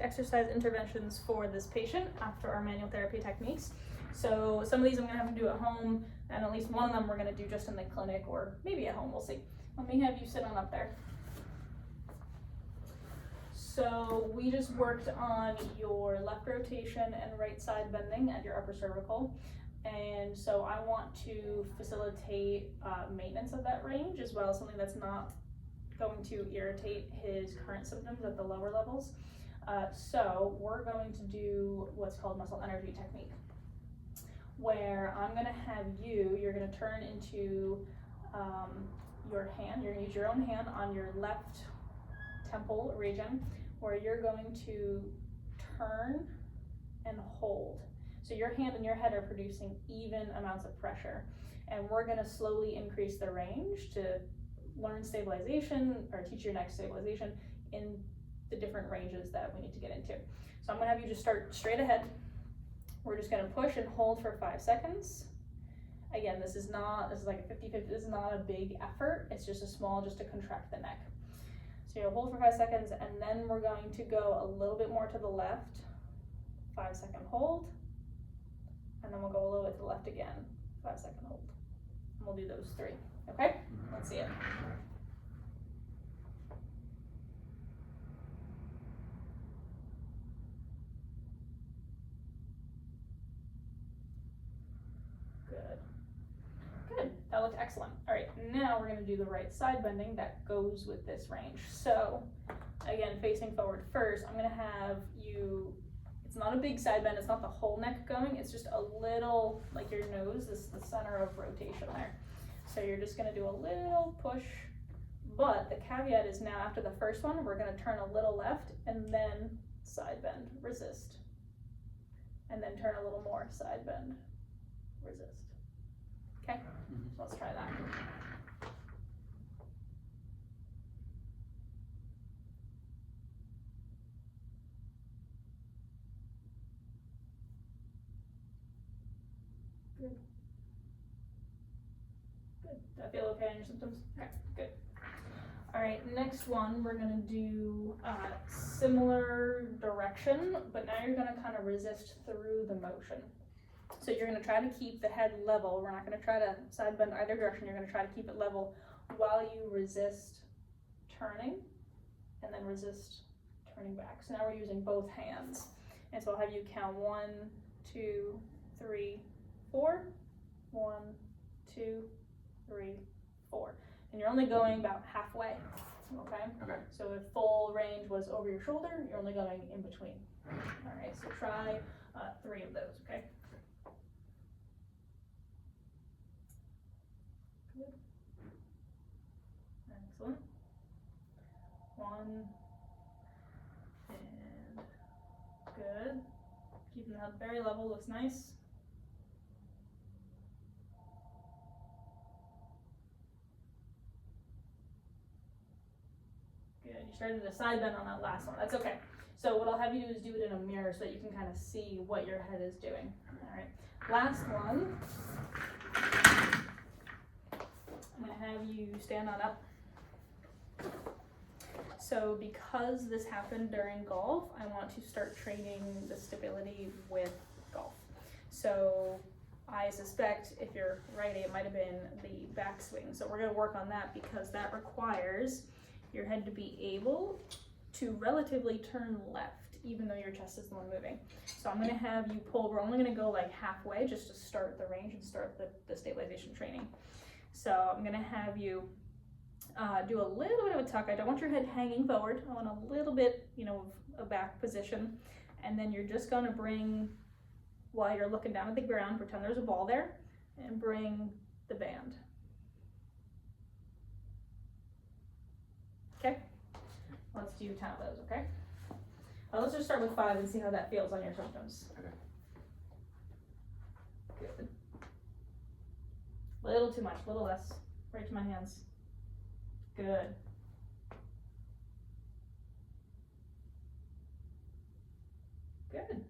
exercise interventions for this patient after our manual therapy techniques. So some of these I'm gonna have them do at home, and at least one of them we're gonna do just in the clinic or maybe at home, we'll see. Let me have you sit on up there. So we just worked on your left rotation and right side bending at your upper cervical. And so I want to facilitate maintenance of that range, as well as something that's not going to irritate his current symptoms at the lower levels. So we're going to do what's called muscle energy technique, where I'm gonna have you're gonna turn into your hand, you're gonna use your own hand on your left temple region, where you're going to turn and hold. So your hand and your head are producing even amounts of pressure. And we're gonna slowly increase the range to learn stabilization, or teach your neck stabilization in the different ranges that we need to get into. So I'm gonna have you just start straight ahead. We're just gonna push and hold for 5 seconds. Again, this is like a 50-50, this is not a big effort. It's just just to contract the neck. So you'll hold for 5 seconds, and then we're going to go a little bit more to the left. 5-second hold. And then we'll go a little bit to the left again. 5-second hold. And we'll do those 3, okay? Let's see it. Good, that looked excellent. All right, now we're gonna do the right side bending that goes with this range. So again, facing forward first, I'm gonna have you, it's not a big side bend, it's not the whole neck going, it's just a little, like your nose is the center of rotation there. So you're just gonna do a little push, but the caveat is now after the first one, we're gonna turn a little left and then side bend, resist. And then turn a little more, side bend, resist. Okay, so let's try that. Good. Good. Does that feel okay on your symptoms? Okay, good. All right, next one, we're gonna do similar direction, but now you're gonna kind of resist through the motion. So you're gonna try to keep the head level. We're not gonna try to side bend either direction. You're gonna try to keep it level while you resist turning, and then resist turning back. So now we're using both hands. And so I'll have you count 1, 2, 3, 4. 1, 2, 3, 4. And you're only going about halfway, okay? Okay. So if full range was over your shoulder, you're only going in between. All right, so try 3 of those, okay? Good. Excellent. 1, and good. Keeping the head very level, looks nice. Good, you started a side bend on that last one, that's okay. So what I'll have you do is do it in a mirror so that you can kind of see what your head is doing. All right, last one. I'm gonna have you stand on up. So because this happened during golf, I want to start training the stability with golf. So I suspect if you're righty, it might have been the backswing. So we're gonna work on that because that requires your head to be able to relatively turn left, even though your chest is the one moving. So I'm gonna have you pull, we're only gonna go like halfway just to start the range and start the stabilization training. So I'm gonna have you do a little bit of a tuck. I don't want your head hanging forward. I want a little bit, of a back position. And then you're just gonna bring, while you're looking down at the ground, pretend there's a ball there, and bring the band. Okay, let's do 10 of those, okay? Let's just start with 5 and see how that feels on your symptoms. Okay. Good. Little too much, little less. Right to my hands. Good. Good.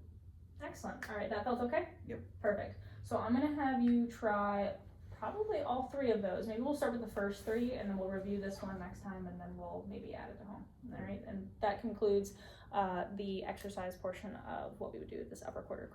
Excellent. All right, that felt okay? Yep. Perfect. So I'm gonna have you try probably all 3 of those. Maybe we'll start with the first 3 and then we'll review this one next time and then we'll maybe add it to home. All right, and that concludes the exercise portion of what we would do with this upper quarter